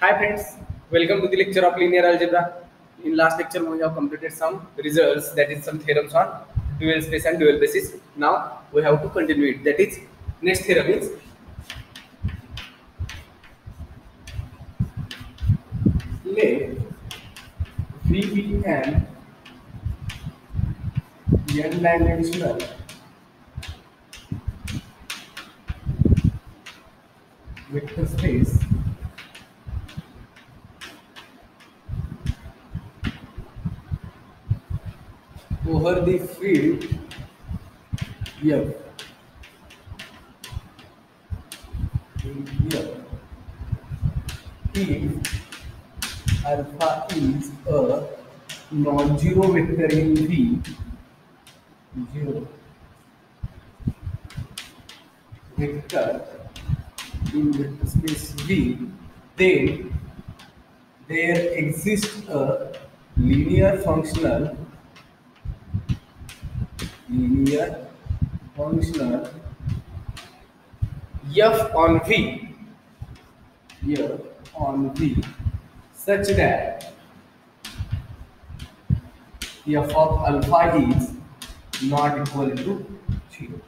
Hi friends, welcome to the lecture of linear algebra. In last lecture we have completed some results, that is some theorems on dual space and dual basis. Now we have to continue it. That is next theorem is let V be an n-dimensional vector space over the field F. If alpha is a non-zero vector in V, zero vector in vector space V, then there exists a linear functional f on V such that f of alpha is not equal to 0.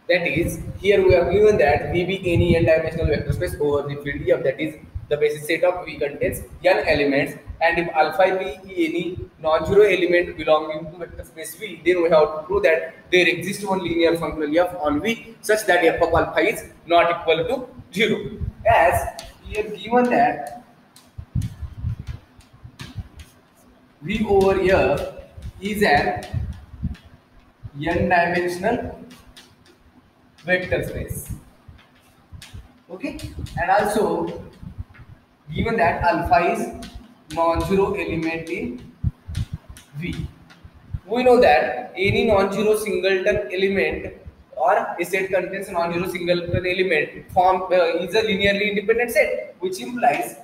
That is, here we have given that V be any n-dimensional vector space over the field F, that is the basis set of V contains n elements, and if alpha be any non-zero element belonging to vector space V, then we have to prove that there exists one linear functional F on V such that f of alpha is not equal to 0. As here given that V over F is an n-dimensional vector space. Okay, and also given that alpha is non-zero element in V. We know that any non-zero singleton element or a set contains non-zero singleton element form is a linearly independent set, which implies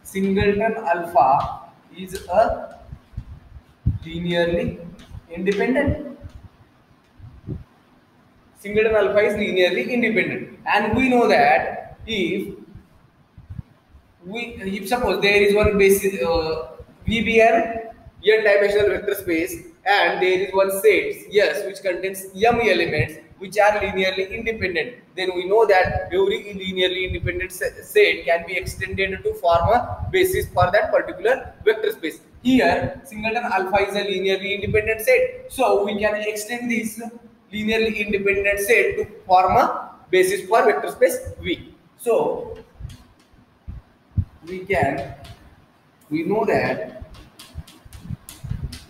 singleton alpha is a linearly independent. Singleton alpha is linearly independent, and we know that if suppose there is one basis V be an n-dimensional vector space, and there is one set yes which contains m elements which are linearly independent, then we know that every linearly independent set can be extended to form a basis for that particular vector space. Here singleton alpha is a linearly independent set, so we can extend this linearly independent set to form a basis for vector space V. So we know that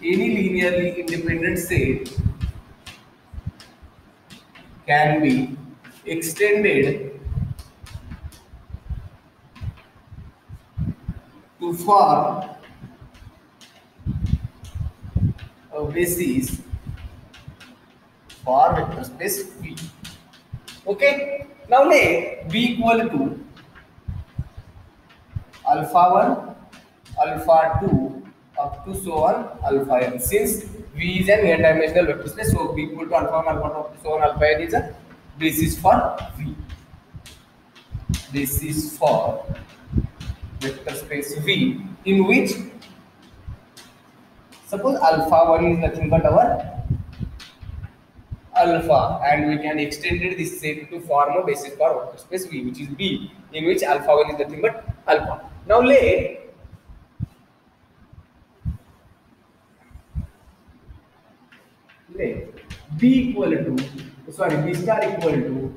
any linearly independent set can be extended to form a basis for vector space V. Okay, now let V equal to alpha 1, alpha 2 up to so on alpha n. Since V is an n-dimensional vector space, so V equal to alpha 1, alpha 2 up to so on alpha n is a basis for V. Basis for vector space V, in which suppose alpha 1 is nothing but our alpha, and we can extend this set to form a basis for vector space V, which is B, in which alpha 1 is nothing but alpha. Now let B equal to B star equal to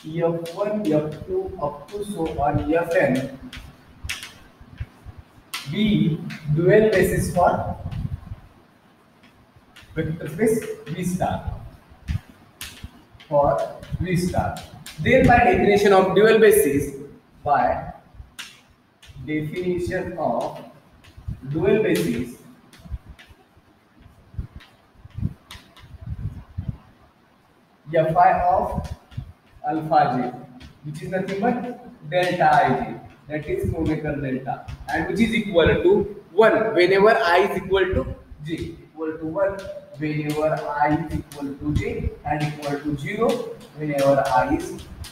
F1, F2 up to so on Fn be dual basis for vector space V star. Then by definition of dual basis, Fi of alpha j, which is nothing but delta ij, that is numerical delta, and which is equal to 1 whenever I is equal to j, equal to 1 whenever I is equal to j, and equal to 0 whenever I is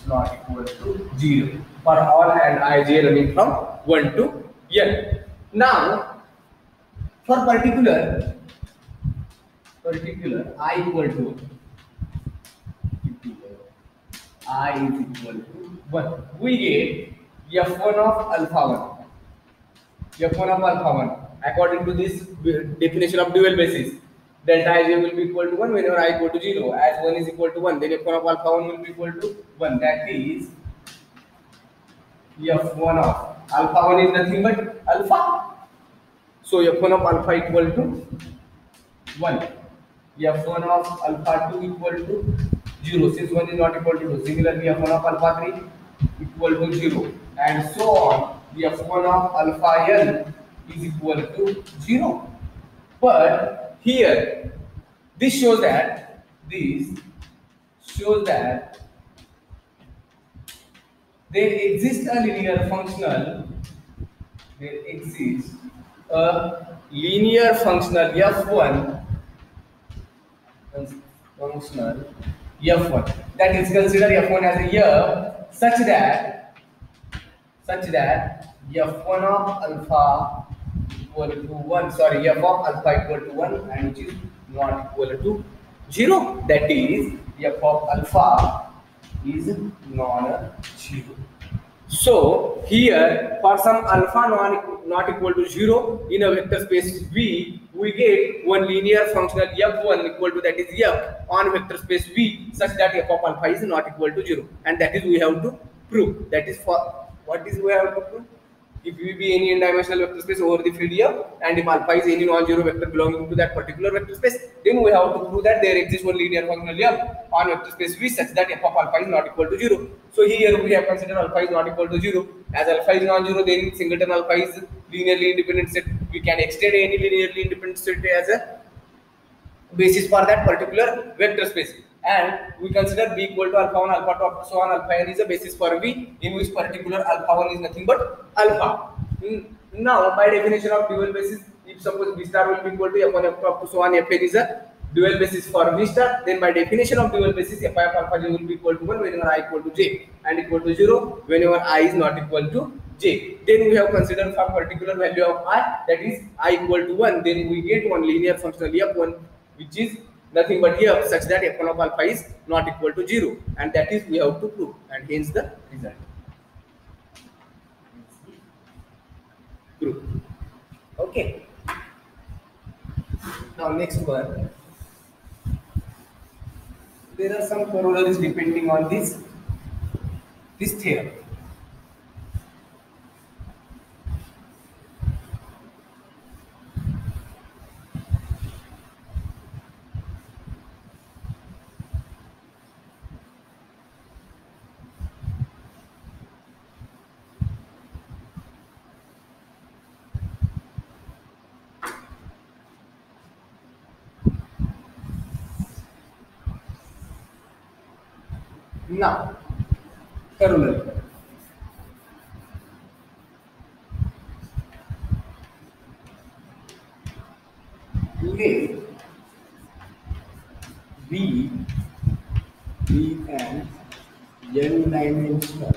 not equal to 0 for all and ij running from 1 to n. Now for particular I equal to I is equal to 1, we get f1 of alpha 1, f1 of alpha 1 according to this definition of dual basis. Delta ij will be equal to 1 whenever I equal to 0. As 1 is equal to 1, then f1 of alpha 1 will be equal to 1. That is f1 of alpha 1 is nothing but alpha. So f1 of alpha equal to 1. f1 of alpha 2 equal to 0 since 1 is not equal to 2. Similarly, f1 of alpha 3 equal to 0 and so on. f1 of alpha n is equal to 0. But here this shows that there exists a linear functional f1 functional f1 that is consider f1 as a f such that f1 of alpha equal to 1, sorry, f of alpha equal to 1 and which is not equal to 0. That is f of alpha is non-zero. So here for some alpha not equal to 0 in a vector space V, we get one linear functional f1 equal to, that is f on vector space V, such that f of alpha is not equal to 0, and that is we have to prove. That is for what is we have to prove? If V be any n-dimensional vector space over the field F, and if alpha is any non-zero vector belonging to that particular vector space, then we have to prove that there exists one linear functional F on vector space V such that f of alpha is not equal to 0. So here we have considered alpha is not equal to 0. As alpha is non-zero, then singleton alpha is linearly independent set. We can extend any linearly independent set as a basis for that particular vector space, and we consider B equal to alpha 1, alpha 2, up to so on. Alpha n is a basis for V in which particular alpha 1 is nothing but alpha. Now by definition of dual basis, if suppose V star will be equal to f1, f2, up to so on, fn is a dual basis for V star, then by definition of dual basis f of alpha j will be equal to 1 whenever I equal to j and equal to 0 whenever I is not equal to j. Then we have considered some particular value of I, that is I equal to 1, then we get one linear functional f1 which is nothing but f such that f1 of alpha is not equal to 0, and that is we have to prove, and hence the result. Proof. Okay. Now next one. There are some corollaries depending on this theorem. Now, corollary. Let V be an n-dimensional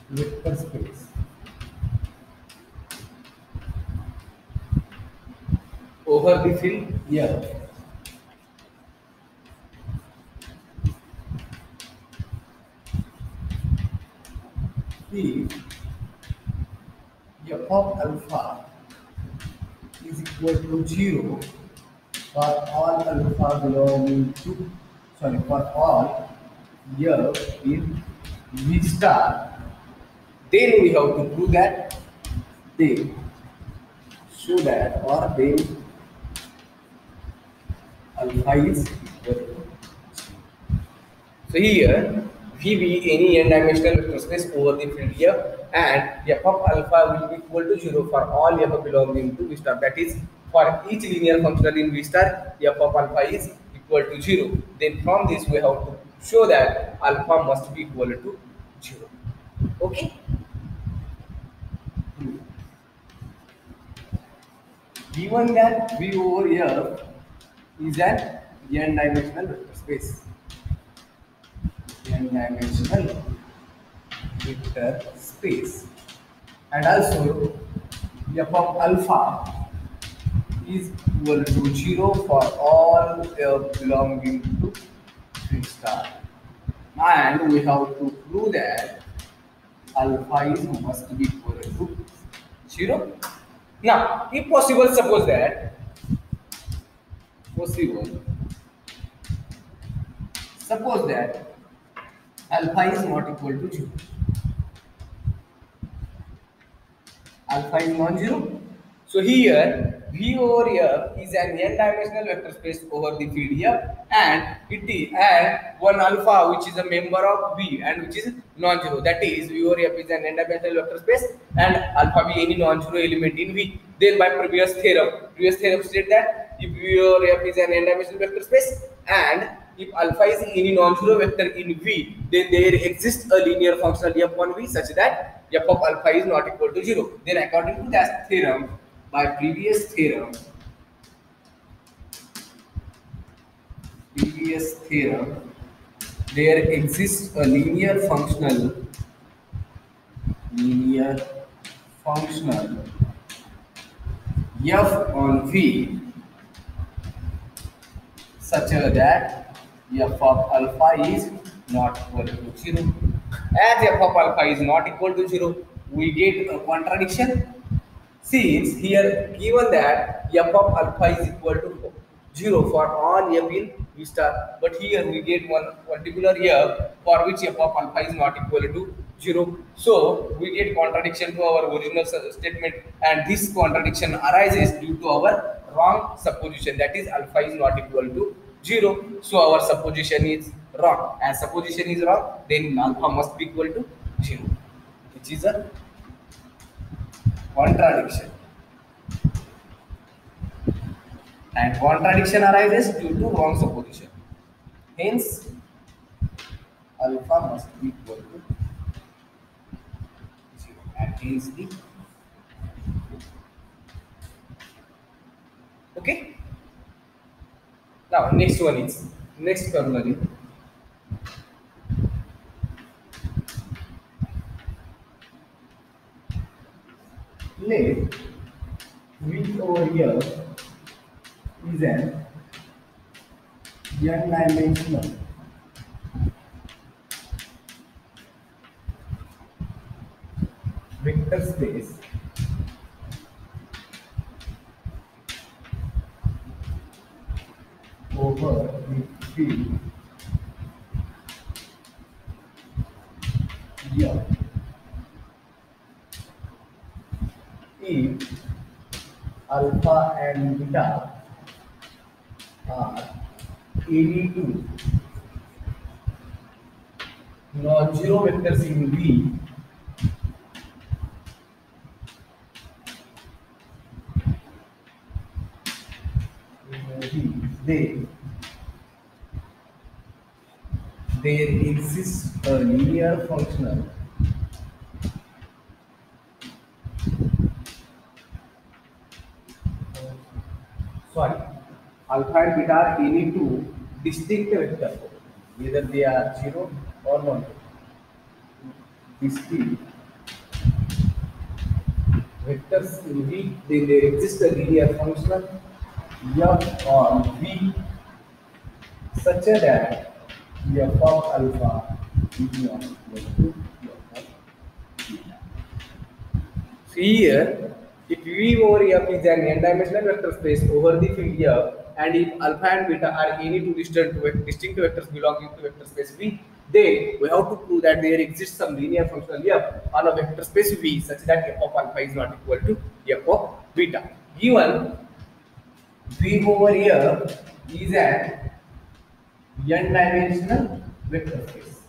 vector space over the field F. If f of alpha is equal to 0 for all alpha belonging to, sorry, for all f in V star, then we have to prove that they show that, or then alpha is equal to. So here V be any n-dimensional vector space over the field F, and f of alpha will be equal to 0 for all f belonging to V star. That is, for each linear functional in V star, f of alpha is equal to 0. Then from this we have to show that alpha must be equal to 0. Okay. Given that V over F is an n-dimensional vector space. N-dimensional vector space. And also f of alpha is equal to 0 for all belonging to three star. And we have to prove that alpha is must be equal to 0. Now, if possible, possible, suppose that alpha is not equal to 0, alpha is non-zero. So here V over F is an n-dimensional vector space over the field F, and it is and one alpha which is a member of V and which is non-zero. That is V over F is an n-dimensional vector space and alpha be any non-zero element in V. Then by previous theorem state that if V over F is an n-dimensional vector space and if alpha is any non-zero vector in V, then there exists a linear functional f on V such that f of alpha is not equal to 0. Then according to that theorem, by previous theorem, there exists a linear functional f on V such that f of alpha is not equal to 0. As f of alpha is not equal to 0, we get a contradiction. Since here given that f of alpha is equal to 0 for all f in V star, but here we get one particular f for which f of alpha is not equal to 0. So we get contradiction to our original statement, and this contradiction arises due to our wrong supposition, that is alpha is not equal to 0. So our supposition is wrong. As supposition is wrong, then alpha must be equal to 0, which is a contradiction. And contradiction arises due to wrong supposition. Hence, alpha must be equal to 0. And hence the okay. Now next formula. Let V over here is an n-dimensional vector space over the field F if alpha and beta are any two non-zero vectors in V, then there exists a linear functional alpha and beta are any two distinct vectors, either they are 0 or 1. Distinct vectors in V, then there exists a linear functional f on V such that f of alpha is not equal to f of beta. See here, if V over F is an n-dimensional vector space over the field F, and if alpha and beta are any two distinct vectors belonging to vector space V, then we have to prove that there exists some linear functional F on a vector space V such that f of alpha is not equal to f of beta. Given V over F is an n-dimensional vector space.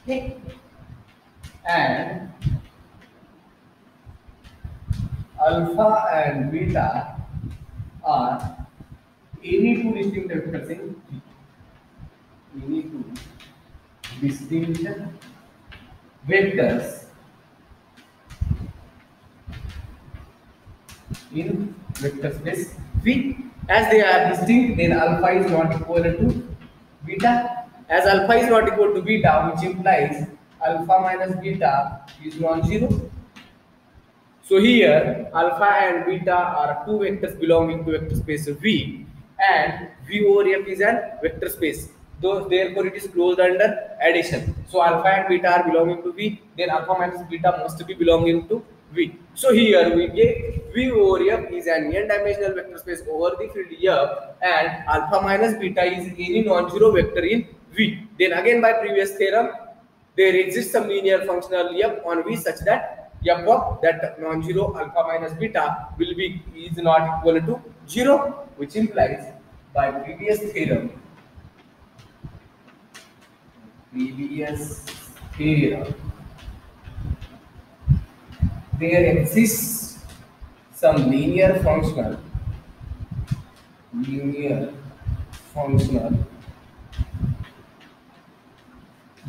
Okay. And alpha and beta are any two distinct vectors in V. Any two distinct vectors in vector space V. As they are distinct, then alpha is not equal to beta. As alpha is not equal to beta, which implies alpha minus beta is non-zero. So here alpha and beta are two vectors belonging to vector space V, and V over F is an vector space. Those therefore it is closed under addition. So alpha and beta are belonging to V, then alpha minus beta must be belonging to V. So here we get V over F is an n-dimensional vector space over the field F, and alpha minus beta is any non-zero vector in V. Then again by previous theorem, there exists some linear functional f on V such that f of that non-zero alpha minus beta will be is not equal to 0, which implies by previous theorem, there exists some linear functional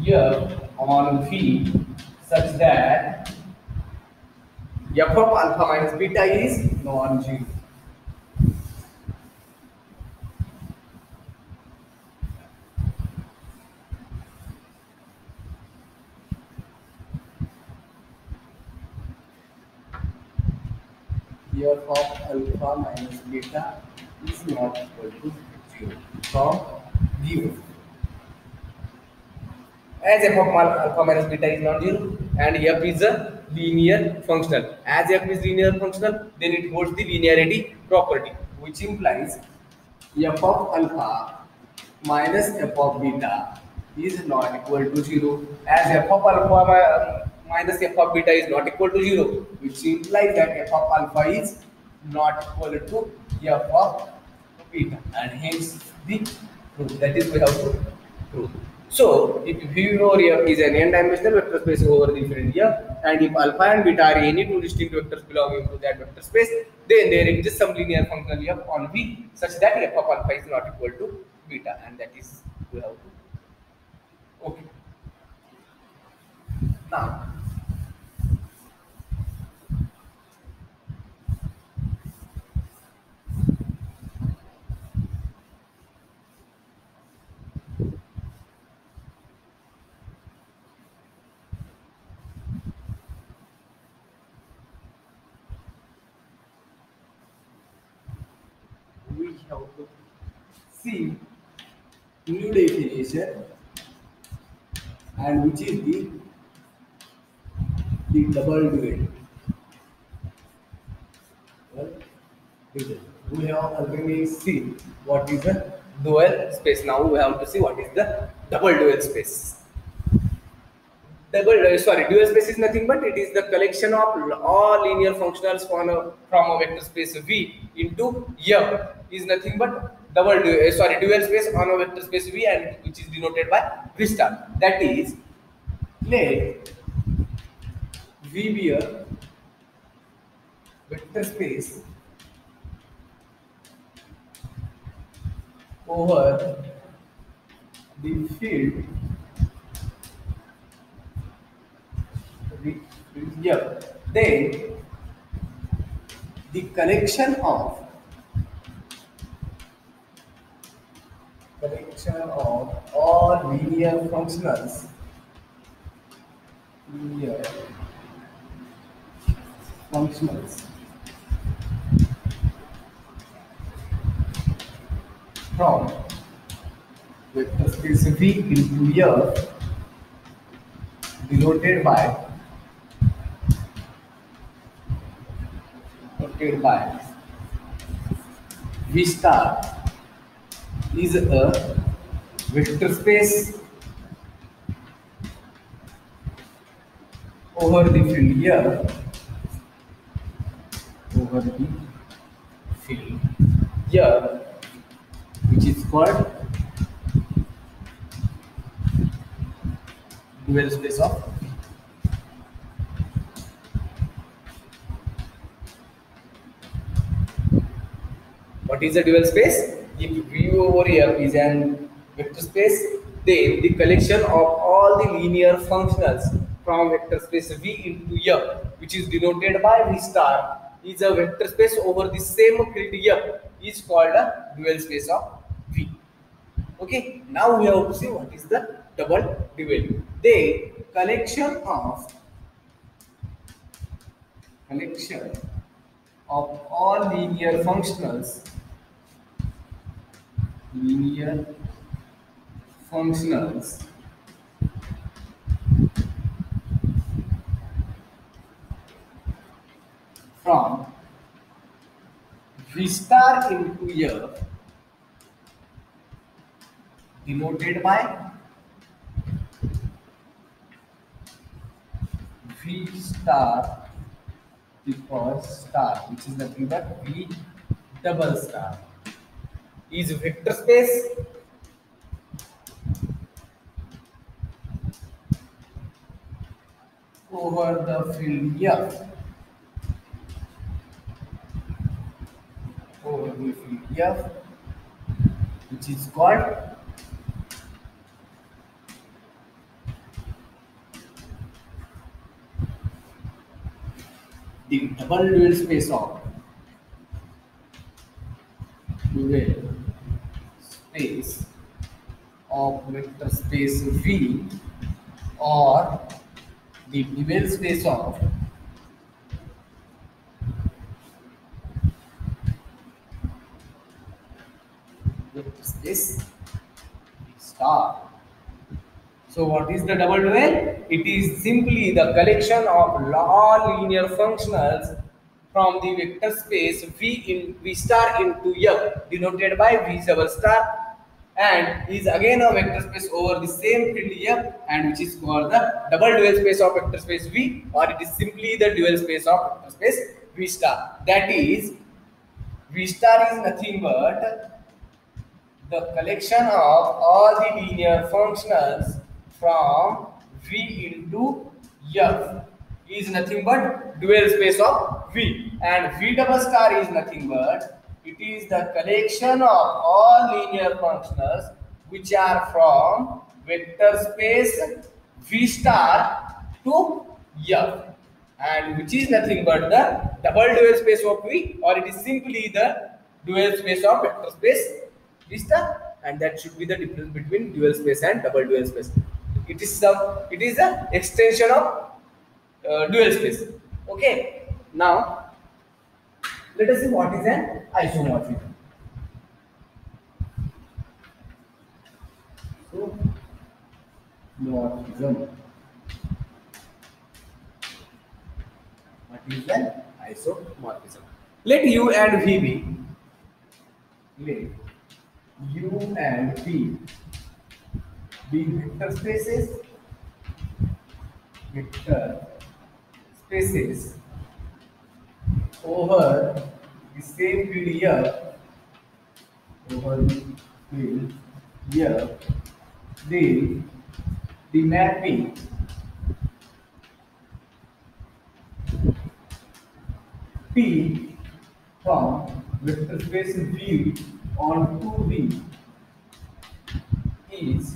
f on V such that f of alpha minus beta is non-zero. F of alpha minus beta is not equal to 0 from given. As f of alpha minus beta is non-zero and f is a linear functional. As f is linear functional, then it holds the linearity property, which implies f of alpha minus f of beta is not equal to 0. As f of alpha minus f of beta is not equal to 0, which implies that f of alpha is not equal to f of beta, and hence the proof. That is we have to prove. So, if V over F is an n-dimensional vector space over the field F, and if alpha and beta are any two distinct vectors belonging to that vector space, then there exists some linear functional F on V such that F of alpha is not equal to beta, and that is we have to. Okay. Now, we have to see new definition, and which is the double dual. Well, we have already seen what is the dual space. Now we have to see what is the double dual space. Dual space is nothing but it is the collection of all linear functionals from a vector space V into F is nothing but dual space on a vector space V, and which is denoted by V star. That is, let V be a vector space over the field F. Then the collection of all linear functionals from vector space V into F denoted by V star is a vector space over the field F, which is called dual space of V. What is a dual space? If V over F is an vector space, then the collection of all the linear functionals from vector space V into F, which is denoted by V star, is a vector space over the same field F is called a dual space of V. Okay, now we have to see what is the double dual. The collection of all linear functionals from V star into F denoted by V star because star, which is nothing but V double star, is vector space over the field F, which is called the double dual space of vector space V, or the dual space of vector space star. So what is the double dual? It is simply the collection of all linear functionals from the vector space V star into F denoted by V double star, and is again a vector space over the same field F, and which is called the double dual space of vector space V, or it is simply the dual space of vector space V star. That is, V star is nothing but the collection of all the linear functionals from V into F is nothing but dual space of V, and V double star is nothing but it is the collection of all linear functionals which are from vector space V star to F, and which is nothing but the double dual space of V, or it is simply the dual space of vector space V star, and that should be the difference between dual space and double dual space. It is an extension of dual space. Okay, now let us see what is an isomorphism. So, morphism. What is an isomorphism? Let U and V be. Let U and V be vector spaces over the same field F, the mapping P from vector space V onto V is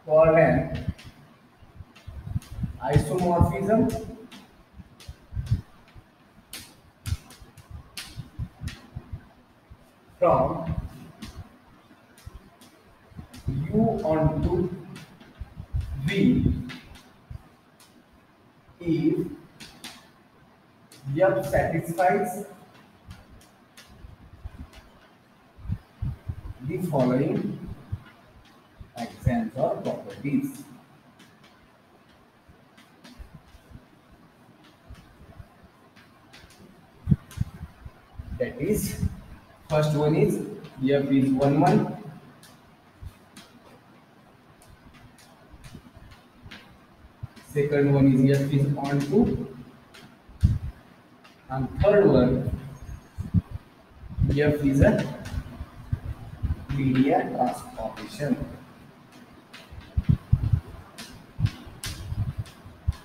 called an isomorphism from U onto V if F satisfies the following axioms or properties. That is, first one is F is 1 1, second one is F is on 2, and third one F is a linear transformation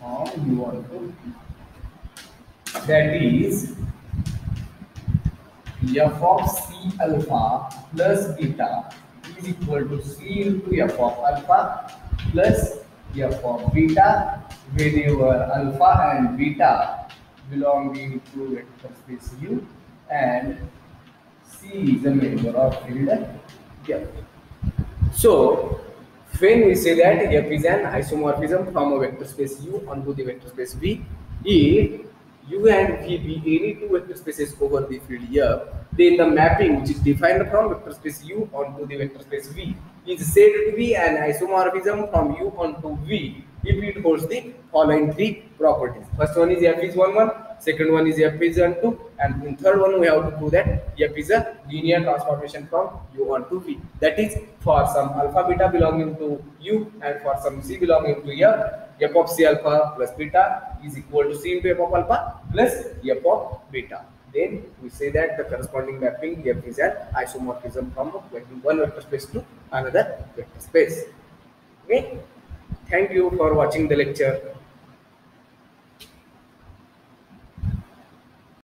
on U on 2. That is, F of C alpha plus beta is equal to C into F of alpha plus F of beta, whenever alpha and beta belonging to vector space U, and C is a member of field F. So, when we say that F is an isomorphism from a vector space U onto the vector space V, if U and V be any two vector spaces over the field F, then the mapping which is defined from vector space U onto the vector space V is said to be an isomorphism from U onto V if it holds the following three properties. First one is F is 1 1, second one is F is 1 2, and in third one we have to prove that F is a linear transformation from U1 to V. That is, for some alpha beta belonging to U and for some C belonging to F of C alpha plus beta is equal to C into F of alpha plus F of beta. Then we say that the corresponding mapping F is an isomorphism from one vector space to another vector space. Okay. Thank you for watching the lecture.